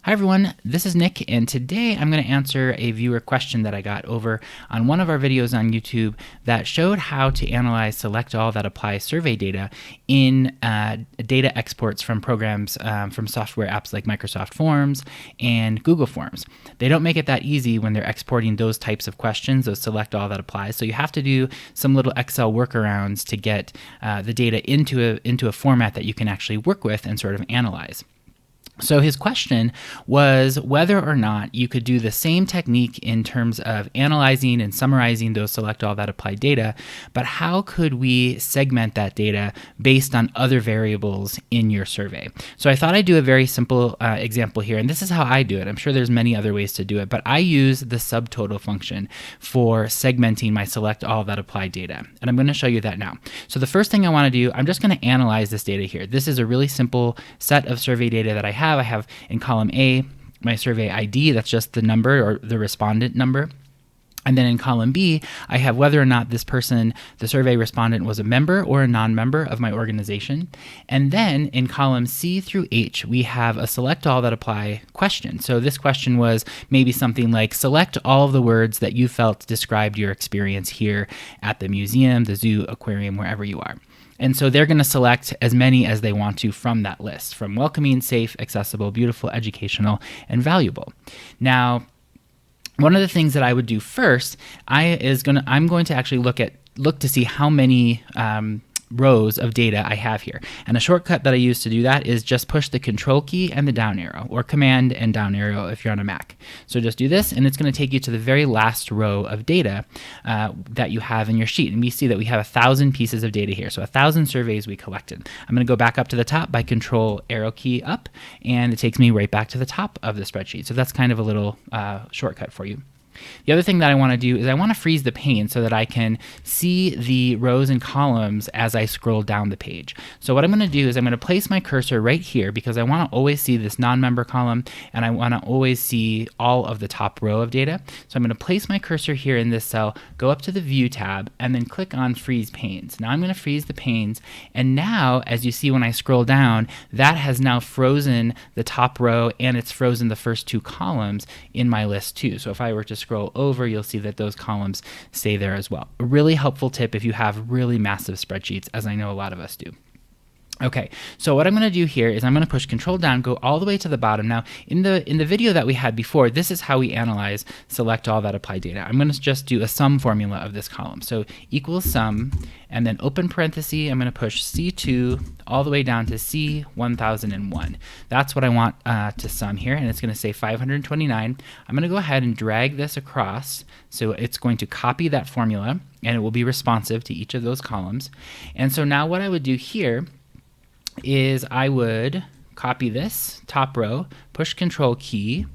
Hi everyone, this is Nick, and today I'm going to answer a viewer question that I got over on one of our videos on YouTube that showed how to analyze select all that apply survey data in data exports from programs from software apps like Microsoft Forms and Google Forms. They don't make it that easy when they're exporting those types of questions, those select all that applies, so you have to do some little Excel workarounds to get the data into a format that you can actually work with and sort of analyze. So his question was whether or not you could do the same technique in terms of analyzing and summarizing those select all that apply data, but how could we segment that data based on other variables in your survey? So I thought I'd do a very simple example here, and this is how I do it. I'm sure there's many other ways to do it, but I use the subtotal function for segmenting my select all that apply data, and I'm going to show you that now. So the first thing I want to do, I'm just going to analyze this data here. This is a really simple set of survey data that I have. I have in column A my survey ID, that's just the number or the respondent number. And then in column B, I have whether or not this person, the survey respondent, was a member or a non-member of my organization. And then in column C through H, we have a select all that apply question. So this question was maybe something like, select all of the words that you felt described your experience here at the museum, the zoo, aquarium, wherever you are. And so they're going to select as many as they want to from that list, from welcoming, safe, accessible, beautiful, educational, and valuable. Now, one of the things that I would do first, I'm going to actually look to see how many rows of data I have here. And a shortcut that I use to do that is just push the Control key and the down arrow, or Command and down arrow if you're on a Mac. So just do this, and it's going to take you to the very last row of data that you have in your sheet. And we see that we have 1,000 pieces of data here, so 1,000 surveys we collected. I'm going to go back up to the top by Control arrow key up, and it takes me right back to the top of the spreadsheet. So that's kind of a little shortcut for you. The other thing that I want to do is I want to freeze the pane so that I can see the rows and columns as I scroll down the page. So what I'm going to do is I'm going to place my cursor right here because I want to always see this non-member column and I want to always see all of the top row of data. So I'm going to place my cursor here in this cell, go up to the View tab, and then click on Freeze Panes. Now I'm going to freeze the panes, and now as you see when I scroll down, that has now frozen the top row and it's frozen the first two columns in my list too. So if I were to scroll over, you'll see that those columns stay there as well. A really helpful tip if you have really massive spreadsheets, as I know a lot of us do. Okay, so what I'm going to do here is I'm going to push Control down, go all the way to the bottom. Now, in the video that we had before, this is how we analyze select all that apply data. I'm going to just do a sum formula of this column. So equals sum, and then open parenthesis, I'm going to push C2 all the way down to C1001. That's what I want to sum here, and it's going to say 529. I'm going to go ahead and drag this across, so it's going to copy that formula, and it will be responsive to each of those columns. And so now what I would do here is I would copy this top row, push Control key,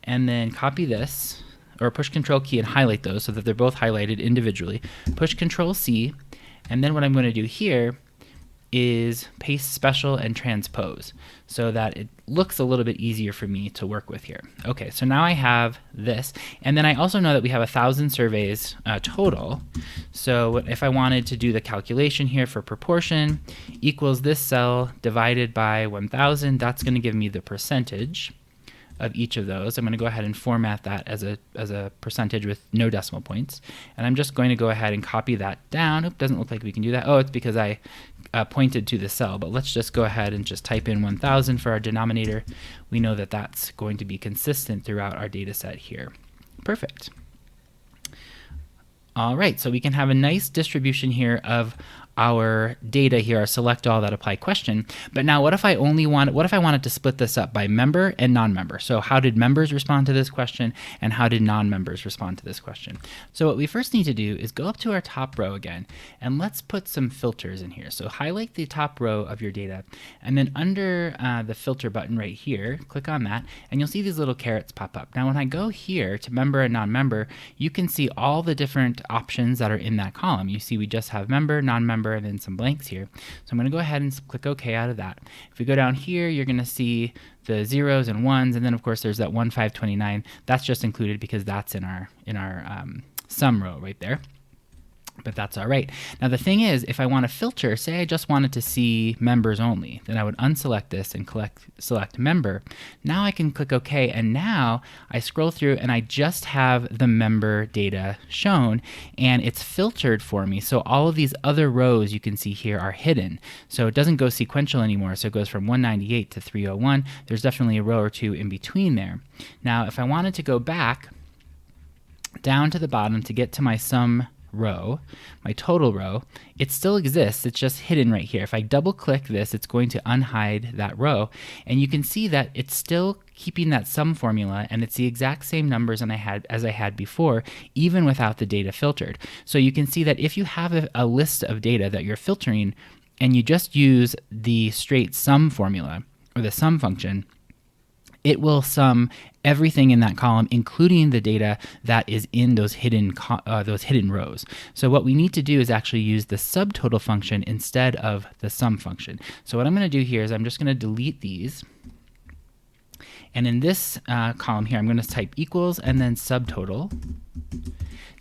and then copy this, or push Control key and highlight those so that they're both highlighted individually. Push Control C, and then what I'm going to do here is paste special and transpose so that it looks a little bit easier for me to work with here. Okay, so now I have this, and then I also know that we have 1,000 surveys total. So if I wanted to do the calculation here for proportion equals this cell divided by 1,000, that's going to give me the percentage of each of those. I'm going to go ahead and format that as a percentage with no decimal points, and I'm just going to go ahead and copy that down. It doesn't look like we can do that. Oh, it's because I pointed to the cell, but let's just go ahead and just type in 1,000 for our denominator. We know that that's going to be consistent throughout our data set here. Perfect. All right, so we can have a nice distribution here of our data here, our select all that apply question. But now what if I wanted to split this up by member and non-member? So how did members respond to this question, and how did non-members respond to this question? So what we first need to do is go up to our top row again, and let's put some filters in here. So highlight the top row of your data, and then under the filter button right here, click on that, and you'll see these little carrots pop up. Now when I go here to member and non-member, you can see all the different options that are in that column. You see we just have member, non-member, and then some blanks here. So I'm going to go ahead and click OK out of that. If we go down here, you're going to see the zeros and ones, and then of course there's that 1,529. That's just included because that's in our sum row right there. but that's all right. Now the thing is, if I want to filter, say I just wanted to see members only, then I would unselect this and select member. Now I can click OK, and now I scroll through and I just have the member data shown, and it's filtered for me. So all of these other rows you can see here are hidden. So it doesn't go sequential anymore. So it goes from 198 to 301. There's definitely a row or two in between there. Now if I wanted to go back down to the bottom to get to my sum row, my total row, it still exists. It's just hidden right here. If I double click this, it's going to unhide that row, and you can see that it's still keeping that sum formula, and it's the exact same numbers as I had before, even without the data filtered. So you can see that if you have a list of data that you're filtering and you just use the straight sum formula or the sum function, it will sum everything in that column, including the data that is in those hidden rows. So what we need to do is actually use the subtotal function instead of the sum function. So what I'm going to do here is I'm just going to delete these. And in this column here, I'm going to type equals and then subtotal.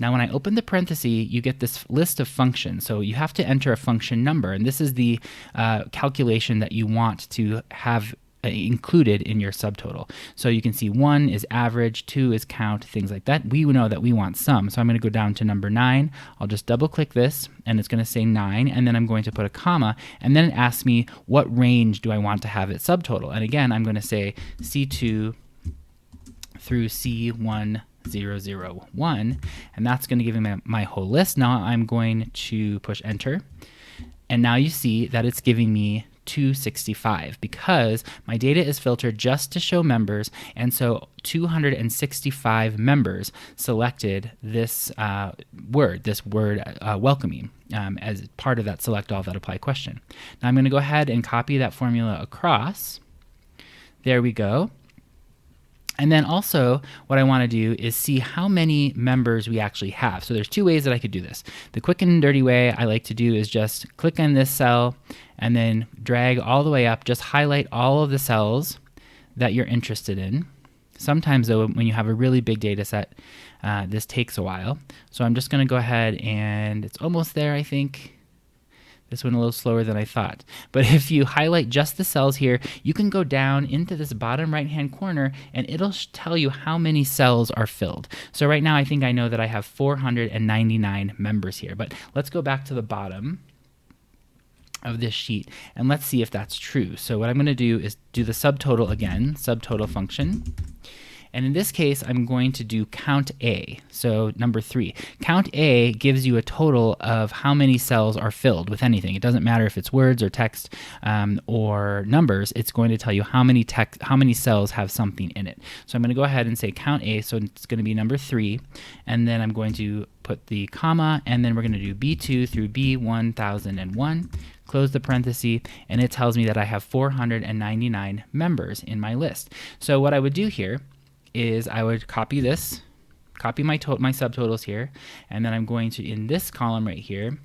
Now when I open the parenthesis, you get this list of functions. So you have to enter a function number, and this is the calculation that you want to have included in your subtotal. So you can see 1 is average, 2 is count, things like that. We know that we want sum, so I'm going to go down to number 9. I'll just double click this, and it's going to say 9, and then I'm going to put a comma, and then it asks me what range do I want to have it subtotal. And again, I'm going to say C2 through C1001, and that's going to give me my whole list. Now I'm going to push enter, and now you see that it's giving me 265 because my data is filtered just to show members, and so 265 members selected this word welcoming as part of that select all that apply question. Now I'm going to go ahead and copy that formula across. There we go. And then also what I want to do is see how many members we actually have. So there's two ways that I could do this. The quick and dirty way I like to do is just click on this cell and then drag all the way up. Just highlight all of the cells that you're interested in. Sometimes though, when you have a really big data set, this takes a while. So I'm just going to go ahead, and it's almost there, I think. This went a little slower than I thought. But if you highlight just the cells here, you can go down into this bottom right-hand corner, and it'll tell you how many cells are filled. So right now, I think I know that I have 499 members here. But let's go back to the bottom of this sheet, and let's see if that's true. So what I'm going to do is do the subtotal again, subtotal function. And in this case, I'm going to do count A, so number 3. Count A gives you a total of how many cells are filled with anything. It doesn't matter if it's words or text or numbers. It's going to tell you how many cells have something in it. So I'm going to go ahead and say count A, so it's going to be number 3. And then I'm going to put the comma, and then we're going to do B2 through B1001. Close the parenthesis, and it tells me that I have 499 members in my list. So what I would do here is I would copy this, copy my subtotals here, and then I'm going to, in this column right here,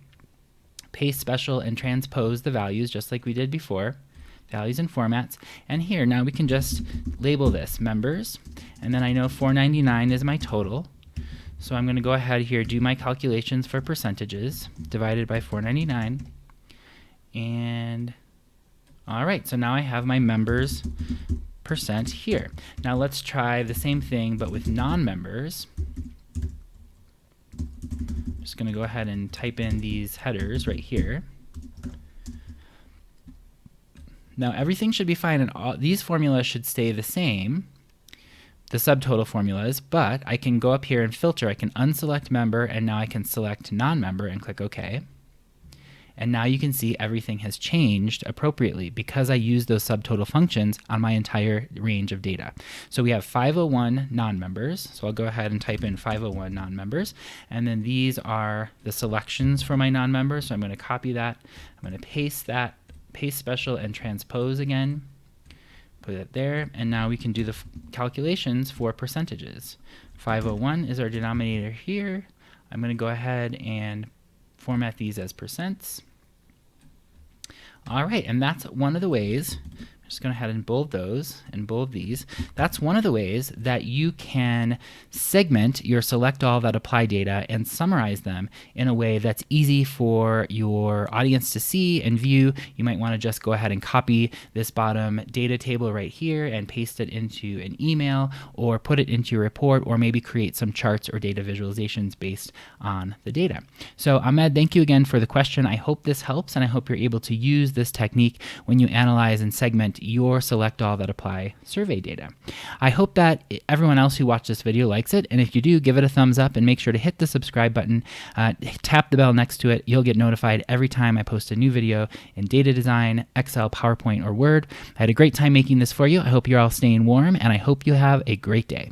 paste special and transpose the values just like we did before, values and formats. And here, now we can just label this members, and then I know 499 is my total. So I'm going to go ahead here, do my calculations for percentages, divided by 499. And all right, so now I have my members percent here. Now let's try the same thing but with non-members. I'm just going to go ahead and type in these headers right here. Now everything should be fine, and all these formulas should stay the same, the subtotal formulas, but I can go up here and filter. I can unselect member, and now I can select non-member and click OK. And now you can see everything has changed appropriately because I used those subtotal functions on my entire range of data. So we have 501 non-members. So I'll go ahead and type in 501 non-members. And then these are the selections for my non-members. So I'm going to copy that. I'm going to paste that, paste special and transpose again. Put it there. And now we can do the calculations for percentages. 501 is our denominator here. I'm going to go ahead and format these as percents. All right, and that's one of the ways. I'm Just go ahead and bold those and bold these. That's one of the ways that you can segment your select all that apply data and summarize them in a way that's easy for your audience to see and view. You might want to just go ahead and copy this bottom data table right here and paste it into an email, or put it into your report, or maybe create some charts or data visualizations based on the data. So Ahmed, thank you again for the question. I hope this helps, and I hope you're able to use this technique when you analyze and segment your select all that apply survey data. I hope that everyone else who watched this video likes it, and if you do, give it a thumbs up and make sure to hit the subscribe button, tap the bell next to it. You'll get notified every time I post a new video in data design, Excel, PowerPoint, or Word. I had a great time making this for you. I hope you're all staying warm, and I hope you have a great day.